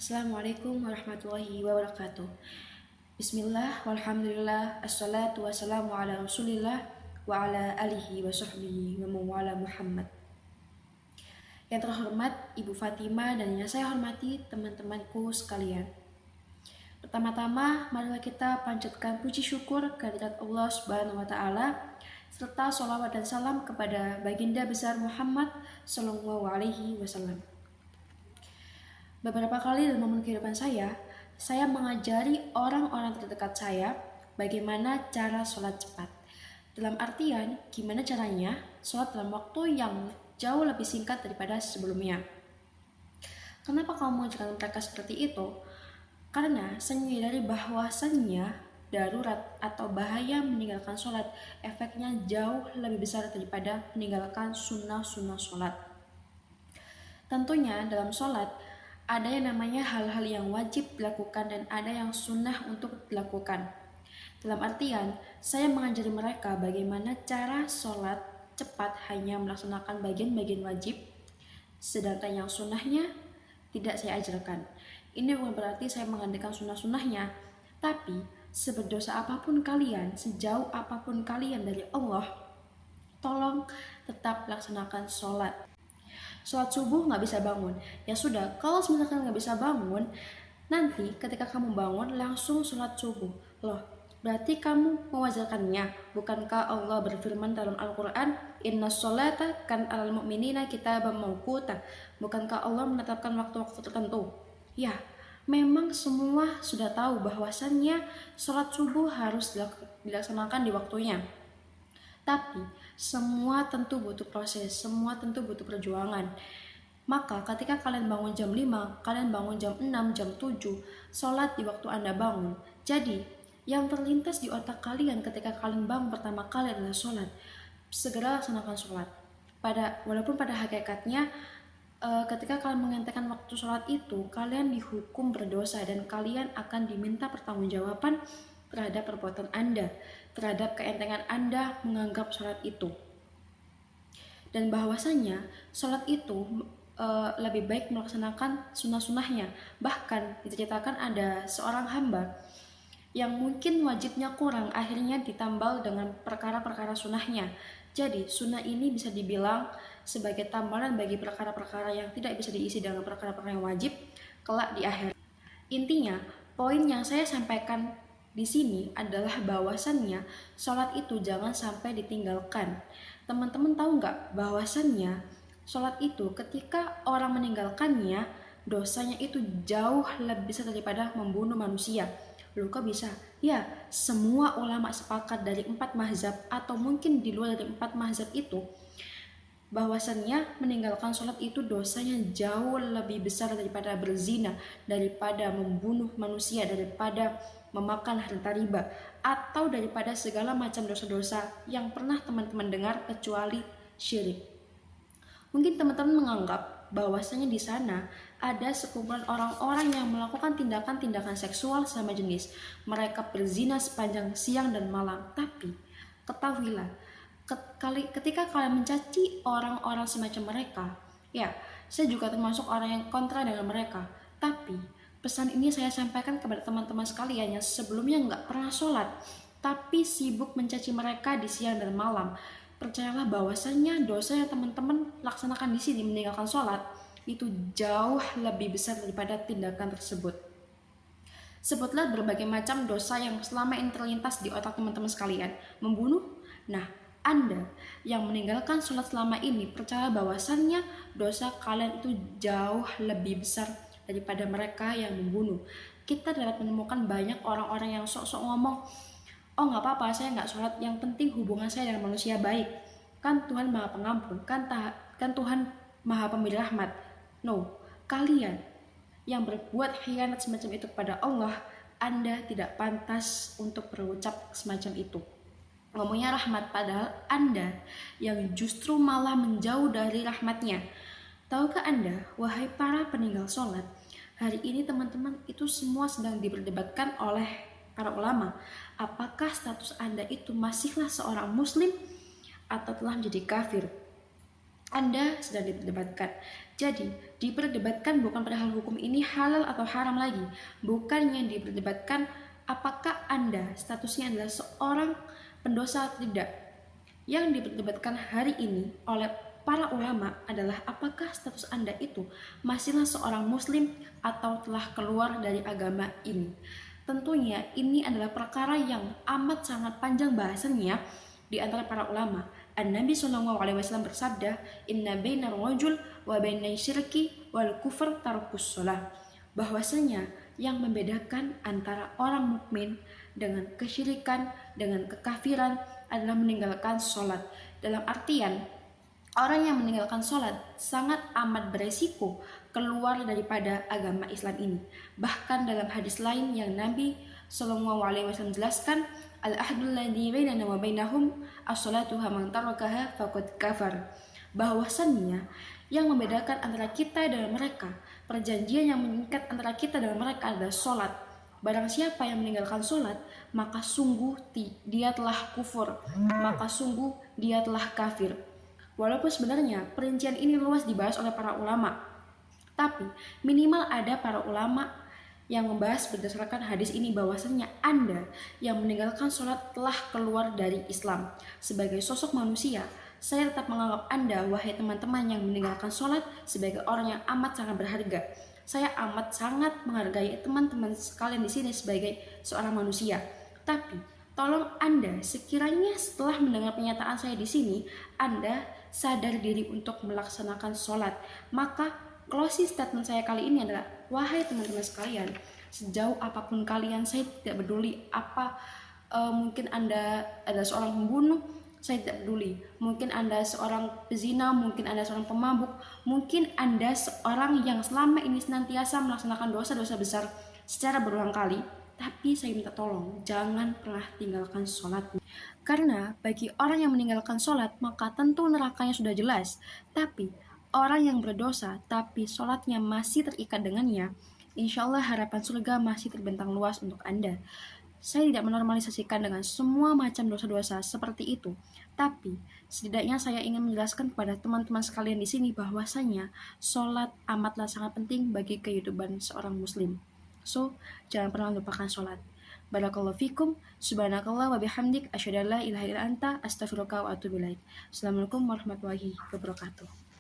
Assalamualaikum warahmatullahi wabarakatuh. Bismillah, walhamdulillah, assalatu wassalamu ala rasulillah wa ala alihi wa sahbihi wa mawala Muhammad. Yang terhormat Ibu Fatima dan yang saya hormati teman-temanku sekalian. Pertama-tama, marilah kita panjatkan puji syukur kehadirat Allah Subhanahu wa Ta'ala, serta sholawat dan salam kepada baginda besar Muhammad Sallallahu Alaihi Wasallam. Beberapa kali dalam momen kehidupan saya mengajari orang-orang terdekat saya bagaimana cara sholat cepat. Dalam artian, gimana caranya sholat dalam waktu yang jauh lebih singkat daripada sebelumnya. Kenapa kamu mengajarkan mereka seperti itu? Karena saya menyadari bahwasannya darurat atau bahaya meninggalkan sholat efeknya jauh lebih besar daripada meninggalkan sunnah-sunnah sholat. Tentunya dalam sholat ada yang namanya hal-hal yang wajib dilakukan dan ada yang sunnah untuk dilakukan. Dalam artian, saya mengajari mereka bagaimana cara sholat cepat hanya melaksanakan bagian-bagian wajib, sedangkan yang sunnahnya tidak saya ajarkan. Ini bukan berarti saya menggantikan sunnah-sunnahnya, tapi seberdosa apapun kalian, sejauh apapun kalian dari Allah, tolong tetap laksanakan sholat. Sholat subuh nggak bisa bangun, ya sudah, kalau misalkan nggak bisa bangun, nanti ketika kamu bangun langsung sholat subuh. Loh, berarti kamu mewajarkannya. Bukankah Allah berfirman dalam Al-Quran, Inna sholata kan alal mu'minina kitaban mawquta. Bukankah Allah menetapkan waktu-waktu tertentu? Ya, memang semua sudah tahu bahwasannya sholat subuh harus dilaksanakan di waktunya. Tapi semua tentu butuh proses, semua tentu butuh perjuangan. Maka ketika kalian bangun jam 5, kalian bangun jam 6, jam 7, sholat di waktu Anda bangun. Jadi, yang terlintas di otak kalian ketika kalian bangun pertama kali adalah sholat. Segera laksanakan sholat. Walaupun pada hakikatnya, ketika kalian mengentengkan waktu sholat itu, kalian dihukum berdosa dan kalian akan diminta pertanggungjawaban terhadap perbuatan Anda, terhadap keentengan Anda menganggap sholat itu. Dan bahwasanya sholat itu lebih baik melaksanakan sunnah-sunnahnya. Bahkan diceritakan ada seorang hamba yang mungkin wajibnya kurang, akhirnya ditambal dengan perkara-perkara sunnahnya. Jadi sunnah ini bisa dibilang sebagai tambalan bagi perkara-perkara yang tidak bisa diisi dengan perkara-perkara yang wajib kelak di akhir. Intinya, poin yang saya sampaikan di sini adalah bahwasannya sholat itu jangan sampai ditinggalkan. Teman-teman tahu nggak bahwasannya sholat itu ketika orang meninggalkannya, dosanya itu jauh lebih besar daripada membunuh manusia. Loh, kok bisa? Ya, semua ulama sepakat dari 4 mazhab atau mungkin di luar dari 4 mazhab itu, bahwasannya meninggalkan sholat itu dosanya jauh lebih besar daripada berzina, daripada membunuh manusia, daripada memakan harta riba, atau daripada segala macam dosa-dosa yang pernah teman-teman dengar kecuali syirik. Mungkin teman-teman menganggap bahwasanya di sana ada sekumpulan orang-orang yang melakukan tindakan-tindakan seksual sama jenis. Mereka berzina sepanjang siang dan malam. Tapi ketahuilah, ketika kalian mencaci orang-orang semacam mereka, ya, saya juga termasuk orang yang kontra dengan mereka. Tapi pesan ini saya sampaikan kepada teman-teman sekalian yang sebelumnya nggak pernah sholat, tapi sibuk mencaci mereka di siang dan malam. Percayalah bahwasannya dosa yang teman-teman laksanakan di sini meninggalkan sholat itu jauh lebih besar daripada tindakan tersebut. Sebutlah berbagai macam dosa yang selama ini terlintas di otak teman-teman sekalian. Membunuh? Nah, Anda yang meninggalkan sholat selama ini, percaya bahwasannya dosa kalian itu jauh lebih besar daripada mereka yang membunuh. Kita dapat menemukan banyak orang-orang yang sok-sok ngomong, oh nggak apa-apa, saya nggak sholat, yang penting hubungan saya dengan manusia baik. Kan Tuhan Maha Pengampun, kan Tuhan Maha Pemberi Rahmat. No, kalian yang berbuat khianat semacam itu kepada Allah, Anda tidak pantas untuk berucap semacam itu. Ngomongnya rahmat, padahal Anda yang justru malah menjauh dari rahmatnya. Tahukah Anda, wahai para peninggal sholat, hari ini teman-teman itu semua sedang diperdebatkan oleh para ulama. Apakah status Anda itu masihlah seorang muslim atau telah menjadi kafir? Anda sedang diperdebatkan. Jadi, diperdebatkan bukan perihal hukum ini halal atau haram lagi. Bukan yang diperdebatkan apakah Anda statusnya adalah seorang pendosa atau tidak. Yang diperdebatkan hari ini oleh para ulama adalah apakah status Anda itu masihlah seorang muslim atau telah keluar dari agama ini. Tentunya ini adalah perkara yang amat sangat panjang bahasannya di antara para ulama. An-Nabi SAW bersabda, "Inna bainar rajul wa bainai syirki wal kufr tarkus shalah." Bahwasanya yang membedakan antara orang mukmin dengan kesyirikan, dengan kekafiran adalah meninggalkan sholat. Dalam artian, orang yang meninggalkan sholat sangat amat beresiko keluar daripada agama Islam ini. Bahkan dalam hadis lain yang Nabi SAW jelaskan, al-ahdul ladzi bainana wa bainahum as-salatu man tarakaha faqad kafar. Bahwasannya yang membedakan antara kita dan mereka, perjanjian yang mengikat antara kita dan mereka adalah sholat. Barang siapa yang meninggalkan sholat, maka sungguh dia telah kufur, maka sungguh dia telah kafir. Walaupun sebenarnya perincian ini luas dibahas oleh para ulama, tapi minimal ada para ulama yang membahas berdasarkan hadis ini bahwasanya Anda yang meninggalkan sholat telah keluar dari Islam. Sebagai sosok manusia, saya tetap menganggap Anda, wahai teman-teman yang meninggalkan sholat, sebagai orang yang amat sangat berharga. Saya amat sangat menghargai teman-teman sekalian di sini sebagai seorang manusia. Tapi tolong Anda sekiranya setelah mendengar pernyataan saya di sini, Anda sadar diri untuk melaksanakan sholat. Maka closing statement saya kali ini adalah, wahai teman-teman sekalian, sejauh apapun kalian, saya tidak peduli apa mungkin Anda adalah seorang pembunuh, saya tidak peduli. Mungkin Anda seorang pezina, mungkin Anda seorang pemabuk, mungkin Anda seorang yang selama ini senantiasa melaksanakan dosa-dosa besar secara berulang kali, tapi saya minta tolong, jangan pernah tinggalkan sholat. Karena bagi orang yang meninggalkan sholat, maka tentu nerakanya sudah jelas. Tapi orang yang berdosa, tapi sholatnya masih terikat dengannya, insya Allah harapan surga masih terbentang luas untuk Anda. Saya tidak menormalisasikan dengan semua macam dosa-dosa seperti itu, tapi setidaknya saya ingin menjelaskan kepada teman-teman sekalian di sini bahwasanya sholat amatlah sangat penting bagi kehidupan seorang muslim. So, jangan pernah lupakan sholat. Barakallahu fikum, subhanakallah wa bihamdik, asyhadu an la ilaha illa anta, astaghfiruka wa atubu ilaik. Assalamualaikum warahmatullahi wabarakatuh.